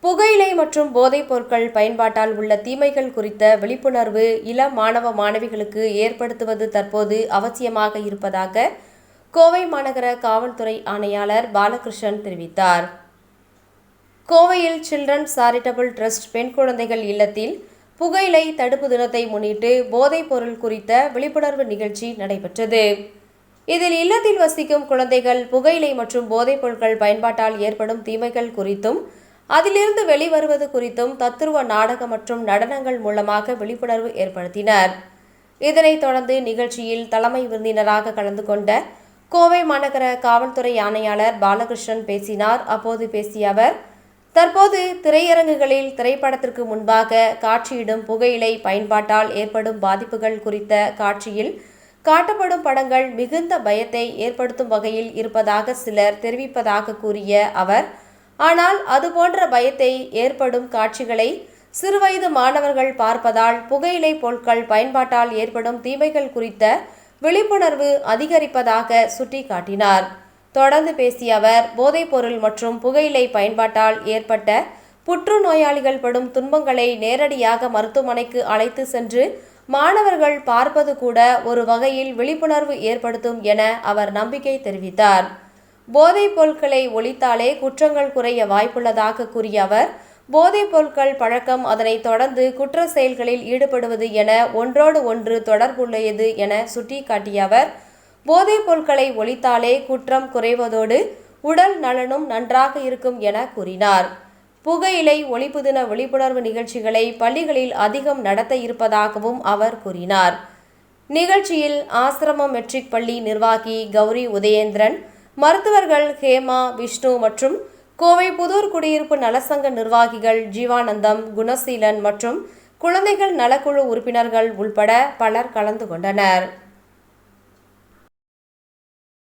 புகையிலை மற்றும் போதைப் பொருட்கள் பயன்பாட்டால் உள்ள தீமைகள் குறித்த விழிப்புணர்வு இளம் மாணவ மாணவிகளுக்கு ஏற்படுத்துவது தற்போது அவசியமாக இருப்பதாக கோவை மாநகர காவல்துறை ஆணையாளர் பாலகிருஷ்ணன் தெரிவித்தார். கோவையில் சில்ட்ரன் சாரிட்டபிள் டிரஸ்ட் பெண் குழந்தைகள் இல்லத்தில் புகையிலை தடுப்பு தினத்தை முன்னிட்டு போதைப் பொருள் குறித்த விழிப்புணர்வு நிகழ்ச்சி நடைபெற்றது. இதில் இல்லத்தில் வசிக்கும் குழந்தைகள் புகையிலை மற்றும் போதைப் பொருட்கள் பயன்பாட்டால் ஏற்படும் தீமைகள் குறித்தும் அதிலிருந்து வெளிவருவது குறித்தும் தத்துருவ நாடகம் மற்றும் நடனங்கள் மூலமாக விழிப்புணர்வு ஏற்படுத்தினர். இதனைத் தொடர்ந்து நிகழ்ச்சியில் தலைமை விருந்தினராக கலந்து கொண்ட கோவை மாநகர காவல்துறை ஆணையாளர் பாலகிருஷ்ணன் பேசினார். அப்போது பேசிய அவர், தற்போது திரையரங்குகளில் திரைப்படத்திற்கு முன்பாக காட்சியிடும் புகையிலை பயன்பாட்டால் ஏற்படும் பாதிப்புகள் குறித்த காட்சியில் காட்டப்படும் படங்கள் மிகுந்த பயத்தை ஏற்படுத்தும் வகையில் இருப்பதாக சிலர் தெரிவிப்பதாக கூறிய அவர், ஆனால் அதுபோன்ற பயத்தை ஏற்படும் காட்சிகளை சிறுவயது மாணவர்கள் பார்ப்பதால் புகையிலை பொருட்கள் பயன்பாட்டால் ஏற்படும் தீமைகள் குறித்த விழிப்புணர்வு அதிகரிப்பதாக சுட்டிக்காட்டினார். தொடர்ந்து பேசிய அவர், போதைப்பொருள் மற்றும் புகையிலை பயன்பாட்டால் ஏற்பட்ட புற்றுநோயாளிகள் படும் துன்பங்களை நேரடியாக மருத்துவமனைக்கு அழைத்து சென்று மாணவர்கள் பார்ப்பது கூட ஒரு வகையில் விழிப்புணர்வு ஏற்படுத்தும் என அவர் நம்பிக்கை தெரிவித்தார். போதைப் பொருட்களை ஒழித்தாலே குற்றங்கள் குறைய வாய்ப்புள்ளதாக கூறிய அவர், போதைப் பொருட்கள் பழக்கம் அதனைத் தொடர்ந்து குற்ற செயல்களில் ஈடுபடுவது என ஒன்றோடு ஒன்று தொடர்புள்ளது என சுட்டிக்காட்டிய அவர், போதைப் பொருட்களை ஒழித்தாலே குற்றம் குறைவதோடு உடல் நலனும் நன்றாக இருக்கும் என கூறினார். புகையிலை ஒழிப்பு தின விழிப்புணர்வு நிகழ்ச்சிகளை பள்ளிகளில் அதிகம் நடத்த இருப்பதாகவும் அவர் கூறினார். நிகழ்ச்சியில் ஆசிரமம் மெட்ரிக் பள்ளி நிர்வாகி கௌரி உதயேந்திரன், மருத்துவர்கள் ஹேமா, விஷ்ணு மற்றும் கோவை புதூர் குடியிருப்பு நலசங்க நிர்வாகிகள் ஜீவானந்தம், குணசீலன் மற்றும் குழந்தைகள் நலக்குழு உறுப்பினர்கள் உள்பட பலர் கலந்து கொண்டனர்.